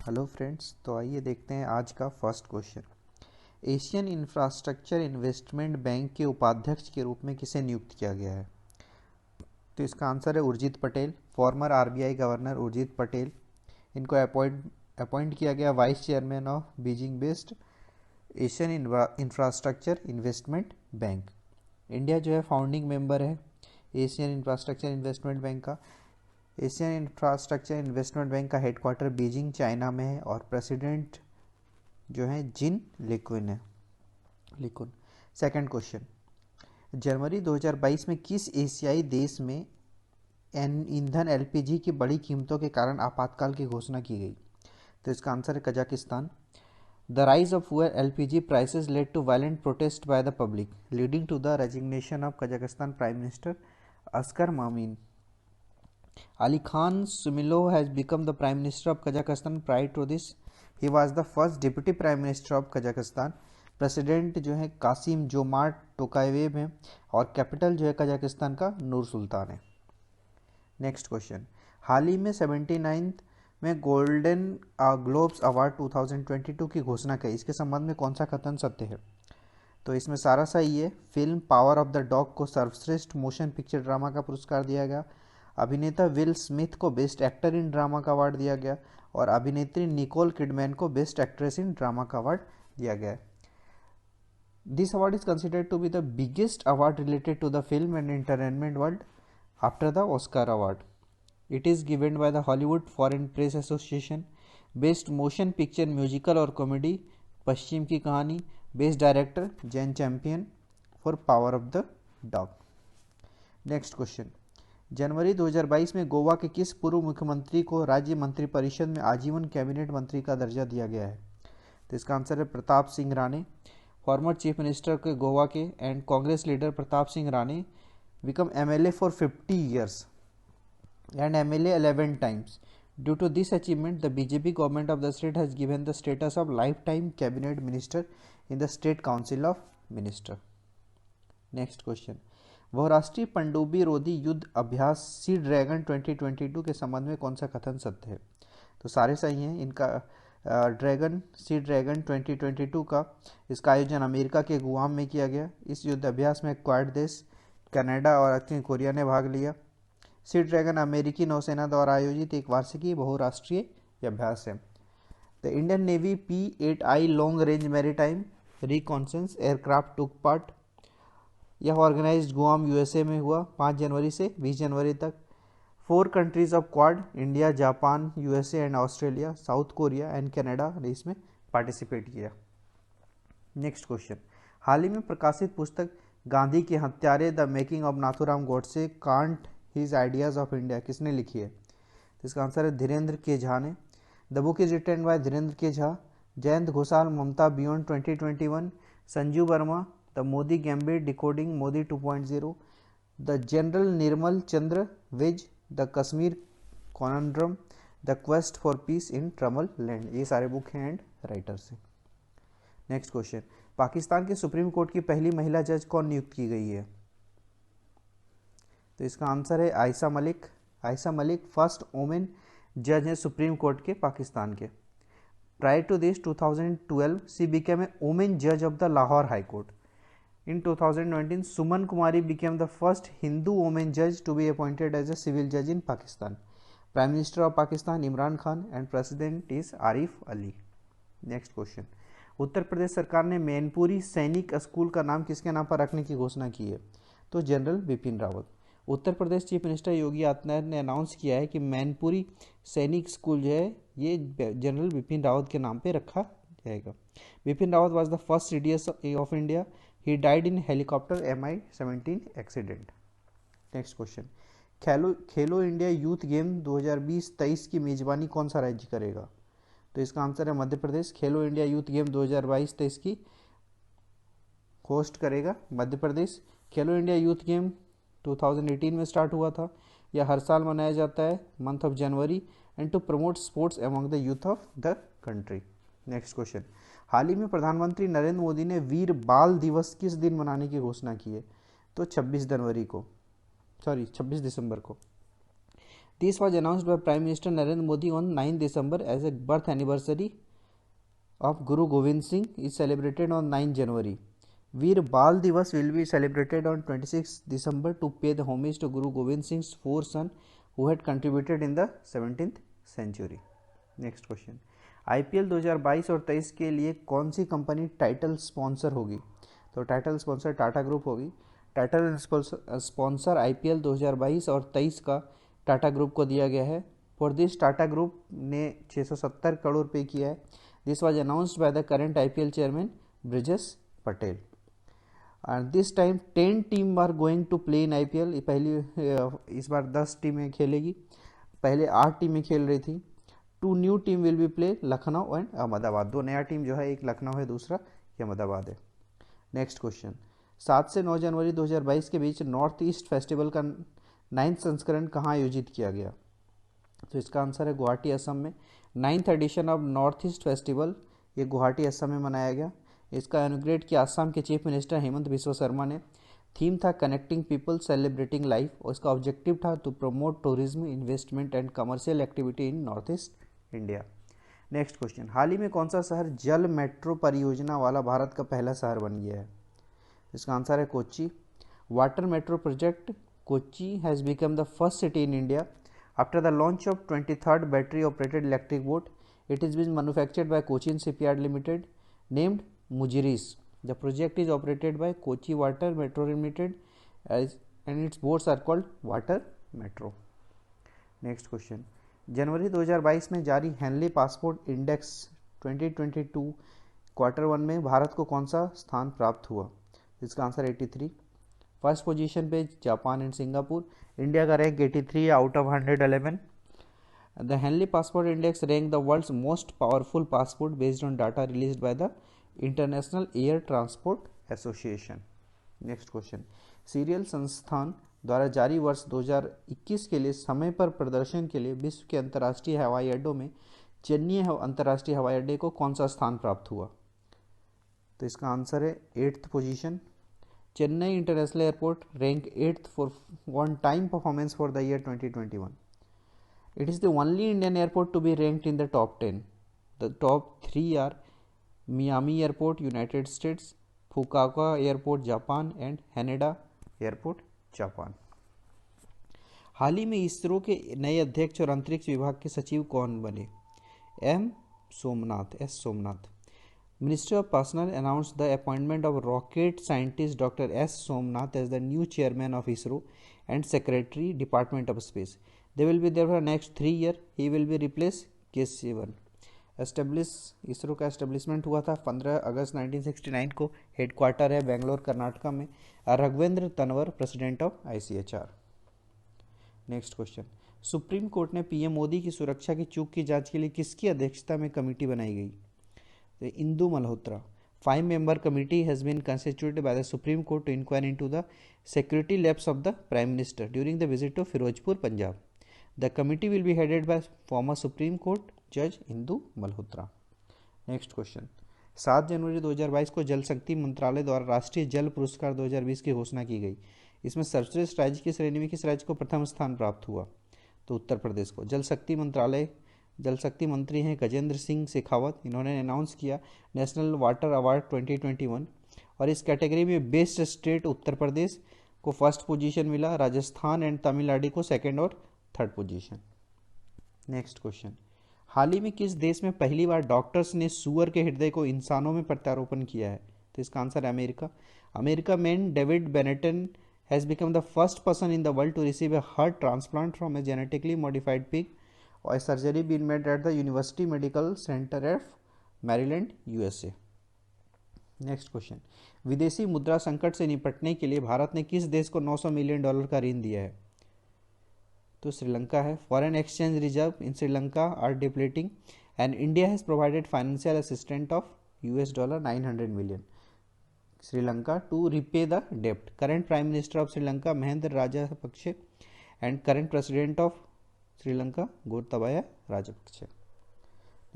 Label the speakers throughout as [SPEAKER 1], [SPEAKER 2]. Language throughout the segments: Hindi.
[SPEAKER 1] हेलो फ्रेंड्स, तो आइए देखते हैं आज का first question. Asian infrastructure investment bank के उपाध्यक्ष के रूप में किसे नियुक्त किया गया है? तो इसका आंसर है Urjit Patel, farmer RBI governor Urjit Patel. इनको अपॉइंट किया गया vice chairman of Beijing based Asian infrastructure investment bank. India जो है फाउंडिंग मेंबर है एशियन इंफ्रास्ट्रक्चर इन्वेस्टमेंट बैंक का। एशियन इंफ्रास्ट्रक्चर इन्वेस्टमेंट बैंक का हेडक्वार्टर बीजिंग चाइना में है और प्रेसिडेंट जो है जिन लिक्विन है। लिक्विन। सेकंड क्वेश्चन, जनवरी 2022 में किस एशियाई देश में ईंधन एलपीजी की बड़ी कीमतों के कारण आपातकाल की घोषणा की गई? तो इसका आंसर है Kazakhstan. The rise of fuel LPG prices led to violent protest by the public leading to the resignation of Kazakhstan prime minister Askar Mamin. Ali Khan Sumilov has become the Prime Minister of Kazakhstan. Prior to this, he was the first Deputy Prime Minister of Kazakhstan. President जो है कासिम जोमार्ट टोकायेव है और कैपिटल जो है कजाकिस्तान का नूर सुल्तान है। नेक्स्ट क्वेश्चन, हाल ही में 79th में गोल्डन ग्लोब्स अवार्ड 2022 की घोषणा की, इसके संबंध में कौन सा कथन सत्य है? तो इसमें सारा सही है। Film power of the dog को सर्वश्रेष्ठ मोशन पिक्चर ड्रामा का पुरस्कार दिया गया। अभिनेता विल स्मिथ को बेस्ट एक्टर इन ड्रामा का अवार्ड दिया गया और अभिनेत्री निकोल किडमैन को बेस्ट एक्ट्रेस इन ड्रामा का अवार्ड दिया गया। This award is considered to be the biggest award related to the film and entertainment world after the Oscar award. It is given by the Hollywood foreign press association. Best motion picture musical और कॉमेडी पश्चिम की कहानी। Best director Jane champion for power of the dog. Next question, जनवरी 2022 में गोवा के किस पूर्व मुख्यमंत्री को राज्य मंत्रिपरिषद में आजीवन कैबिनेट मंत्री का दर्जा दिया गया है? तो इसका आंसर है Pratap Singh Rane. Former chief minister के गोवा के and Congress leader Pratap Singh Rane become MLA for 50 years and MLA 11 times. Due to this achievement, the BJP government of the state has given the status of lifetime cabinet minister in the state council of minister. Next question, वह राष्ट्रीय पनडुब्बी रोधी युद्ध अभ्यास सी ड्रैगन 2022 के संबंध में कौन सा कथन सत्य है? तो सारे सही हैं। इनका सी ड्रैगन 2022 का इसका आयोजन अमेरिका के गुआम में किया गया। इस युद्ध अभ्यास में क्वाड देश कनाडा और दक्षिण कोरिया ने भाग लिया। सी ड्रैगन अमेरिकी नौसेना द्वारा आयोजित एक वार्षिकी बहुराष्ट्रीय अभ्यास है। The Indian navy P-8I long range maritime reconnaissance aircraft took part. यह ऑर्गेनाइज्ड गुआम यूएसए में हुआ 5 जनवरी से 20 जनवरी तक। 4 countries of quad India, Japan, USA and Australia, south Korea and Canada ने इसमें पार्टिसिपेट किया। नेक्स्ट क्वेश्चन, हाल ही में प्रकाशित पुस्तक गांधी के हत्यारे the making of Nathuram Godse can't his ideas of India किसने लिखी है? तो इसका आंसर है धीरेन्द्र के झा ने। The book is written by Dhirendra K Jha. Jayant Ghoshal Mamata beyond 2021। Sanju Verma the Modi gambit decoding Modi 2.0। The general Nirmal Chandra Vij the Kashmir conundrum the quest for peace in troubled land. ये सारे बुक हैं एंड राइटर्स हैं। नेक्स्ट क्वेश्चन, पाकिस्तान के सुप्रीम कोर्ट की पहली महिला जज कौन नियुक्त की गई है? तो इसका आंसर है आयशा मलिक। आयशा मलिक फर्स्ट वोमेन जज है सुप्रीम कोर्ट के पाकिस्तान के। Prior to this 2012 she became a women जज of the Lahore high court. In 2019, Suman Kumari became the first Hindu woman judge to be appointed as a civil judge in Pakistan. Prime Minister of Pakistan Imran Khan and President is Arif Ali. Next question, Uttar Pradesh सरकार ने मैनपुरी सैनिक स्कूल का नाम किसके नाम पर रखने की घोषणा की है? तो general Bipin Rawat. Uttar Pradesh chief minister Yogi Adityanath ने अनाउंस किया है कि मैनपुरी सैनिक स्कूल जो है ये जनरल बिपिन रावत के नाम पे रखा जाएगा। Bipin Rawat was the first CDS of India. He died in helicopter Mi-17 accident. Next question, Khelo India youth game 2020-23 की मेजबानी कौन सा राज्य करेगा? तो इसका आंसर है मध्य प्रदेश। खेलो इंडिया यूथ गेम 2022-23 की होस्ट करेगा मध्य प्रदेश। खेलो इंडिया यूथ गेम 2018 में स्टार्ट हुआ था। यह हर साल मनाया जाता है month of January and to promote sports among the youth of the country. Next question, हाल ही में प्रधानमंत्री नरेंद्र मोदी ने वीर बाल दिवस किस दिन मनाने की घोषणा की है? तो 26 दिसंबर को। This was announced by prime minister Narendra Modi on 9 December as a birth anniversary of Guru Gobind Singh is celebrated on 9 January. Veer Bal Divas will be celebrated on 26 December to pay the homage to Guru Gobind Singh's four sons who had contributed in the 17th century. Next question. IPL 2022 और 23 के लिए कौन सी कंपनी टाइटल स्पॉन्सर होगी? तो टाइटल स्पॉन्सर टाटा ग्रुप होगी। टाइटल स्पॉन्सर IPL 2022 और 23 का टाटा ग्रुप को दिया गया है। फॉर दिस टाटा ग्रुप ने 670 करोड़ पे किया है। This was announced by the current IPL chairman Brijesh Patel. And this time 10 team are going to play in IPL. पहली इस बार 10 टीमें खेलेगी, पहले 8 टीमें खेल रही थी। 2 new team will be play, Lucknow and Ahmedabad. 2 नया टीम जो है, एक लखनऊ है, दूसरा अहमदाबाद है। Next question. 7 से 9 जनवरी 2022 के बीच नॉर्थ ईस्ट फेस्टिवल का 9th संस्करण कहाँ आयोजित किया गया? तो इसका आंसर है गुवाहाटी, असम में। 9th edition of North East festival ये गुवाहाटी, असम में मनाया गया। इसका इनॉग्रेट किया असम के चीफ मिनिस्टर हेमंत बिस्वा शर्मा ने। थीम था कनेक्टिंग पीपल सेलिब्रेटिंग लाइफ और इसका ऑब्जेक्टिव था to promote tourism, investment and commercial activity in north east India. Next question. हाल ही में कौन सा शहर जल मेट्रो परियोजना वाला भारत का पहला शहर बन गया है? इसका आंसर है Kochi. Water metro project Kochi has become the first city in India after the launch of 23rd battery operated electric boat. It is being manufactured by Cochin Shipyard Limited named Mujiris. The project is operated by Kochi Water Metro Limited and its boats are called Water Metro. Next question. जनवरी 2022 में जारी हेनली पासपोर्ट इंडेक्स 2022 Q1 में भारत को कौन सा स्थान प्राप्त हुआ? इसका आंसर 83। फर्स्ट पोजीशन पे जापान एंड सिंगापुर। इंडिया का rank 83 out of 111। The Henley passport index rank the world's most powerful passport based on data released by the International Air Transport Association. Next question. Serial संस्थान द्वारा जारी वर्ष 2021 के लिए समय पर प्रदर्शन के लिए विश्व के अंतर्राष्ट्रीय हवाई अड्डों में चेन्नई अंतर्राष्ट्रीय हवाई अड्डे को कौन सा स्थान प्राप्त हुआ? तो इसका आंसर है 8th position. Chennai International Airport ranked 8th for on-time performance for the year 2021. It is the only Indian airport to be ranked in the top 10. The top 3 are Miami Airport, United States, Fukuoka Airport, Japan, and Haneda Airport, Japan. हाल ही में इसरो के नए अध्यक्ष और अंतरिक्ष विभाग के सचिव कौन बने? S Somnath. Ministry of Personnel announced the appointment of rocket scientist Dr. S. Somnath as the new chairman of ISRO and Secretary, Department of Space. They will be there for the next 3 years. He will be replaced K. Sivan. ISRO का एस्टेब्लिशमेंट हुआ था 15 अगस्त 1969 को। हेडक्वार्टर है बेंगलोर, कर्नाटका में। Raghavendra Tanwar president of ICHR। Next question. Supreme court ने PM मोदी की सुरक्षा की चूक की जांच के लिए किसकी अध्यक्षता में कमेटी बनाई गई? Indu Malhotra. 5-member committee has been constituted by the Supreme Court to inquire into the security lapse of the Prime Minister during the visit to Firozpur, Punjab. The committee will be headed by former Supreme Court Judge Indu Malhotra. Next question. 7 जनवरी 2022 को जल शक्ति मंत्रालय द्वारा राष्ट्रीय जल पुरस्कार 2020 की घोषणा की गई। इसमें सर्वश्रेष्ठ राज्य की श्रेणी में किस राज्य को प्रथम स्थान प्राप्त हुआ? तो उत्तर प्रदेश को। जल शक्ति मंत्री हैं गजेंद्र सिंह शेखावत। इन्होंने अनाउंस किया नेशनल वाटर अवार्ड 2021 और इस कैटेगरी में बेस्ट स्टेट उत्तर प्रदेश को फर्स्ट पोजीशन मिला, राजस्थान एंड तमिलनाडु को सेकंड और थर्ड पोजीशन। Next question. हाल ही में किस देश में पहली बार डॉक्टर्स ने सूअर के हृदय को इंसानों में प्रत्यारोपण किया है? तो इसका आंसर है अमेरिका में David Bennett has become the first person in the world to receive a heart transplant from a genetically modified pig और surgery been made at the university medical centre of Maryland, USA। Next question. विदेशी मुद्रा संकट से निपटने के लिए भारत ने किस देश को $900 मिलियन का ऋण दिया है? तो श्रीलंका है। Foreign exchange reserve in Sri Lanka are depleting and India has provided financial assistant of $900 million Sri Lanka to repay the डेप्ट। Current prime minister of Sri Lanka Mahendra Rajapaksa and current president of Sri Lanka Gotabaya Rajapaksa.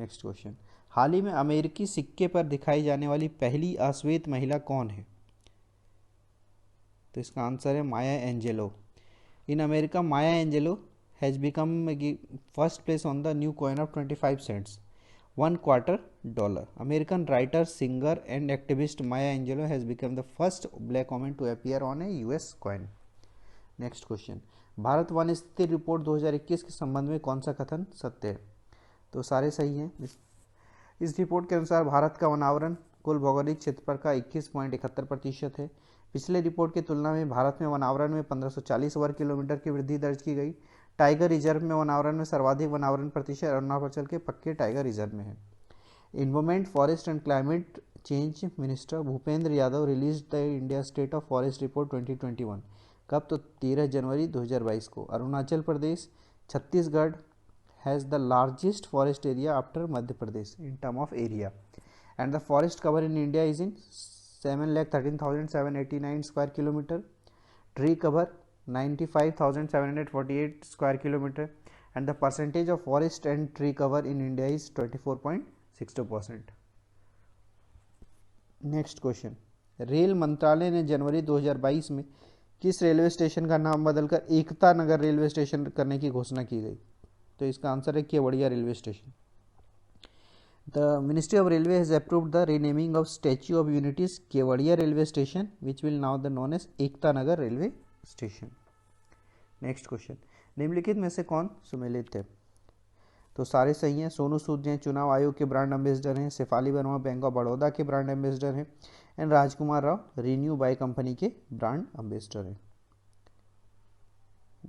[SPEAKER 1] Next question. हाल ही में अमेरिकी सिक्के पर दिखाई जाने वाली पहली अश्वेत महिला कौन है? तो इसका आंसर है Maya Angelou. In America Maya Angelou has become first place on the new coin of 25 cents, $1/4. American writer, singer and activist Maya Angelou has become the first black woman to appear on a US coin. Next question, Bharat one स्थिति रिपोर्ट 2021 के संबंध में कौन सा कथन सत्य है? तो सारे सही हैं। इस रिपोर्ट के अनुसार भारत का वनावरण कुल भौगोलिक क्षेत्रफल का 21.71% है। पिछले रिपोर्ट की तुलना में भारत में वनावरण में 1540 वर्ग किलोमीटर की वृद्धि दर्ज की गई। टाइगर रिजर्व में वनावरण में सर्वाधिक वनावरण प्रतिशत अरुणाचल के पक्के टाइगर रिजर्व में है। Environment, forest and climate change minister Bhupender Yadav release the India state of forest report 2021। कब? तो 13 जनवरी 2022 को। Arunachal Pradesh, Chhattisgarh has the largest forest area after Madhya Pradesh in term of area, and the forest cover in India is in 7,13,789 square kilometre, tree cover 95,748 square kilometre, and the percentage of forest and tree cover in India is 24.62%। Next question, rail मंत्रालय ने जनवरी 2022 में किस रेलवे स्टेशन का नाम बदलकर एकता नगर रेलवे स्टेशन करने की घोषणा की गई? तो इसका आंसर है Kevadia railway station. The ministry of railway has approved the renaming of Statue of Unity's Kevadia railway station which will now the known as Ekta Nagar railway station. Next question, निम्नलिखित में से कौन सुमेलित है? तो सारे सही हैं। सोनू सूद हैं चुनाव आयोग के ब्रांड एम्बेसडर हैं, शेफाली वर्मा बैंक ऑफ बड़ौदा के ब्रांड एम्बेसडर हैं, and Rajkumar Rao renew by company के ब्रांड एम्बेसडर हैं।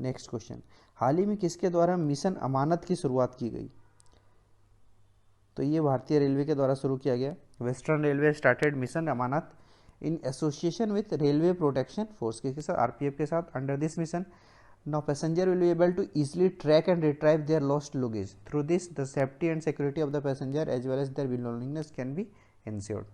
[SPEAKER 1] नेक्स्ट क्वेश्चन, हाल ही में किसके द्वारा मिशन अमानत की शुरुआत की गई? तो ये भारतीय रेलवे के द्वारा शुरू किया गया। Western railway started mission Amanat in association with railway protection force के साथ, आरपीएफ के साथ। Under this mission, now passenger will be able to easily track and retrieve their lost luggage. Through this, the safety and security of the passenger as well as their belongingness can be ensured.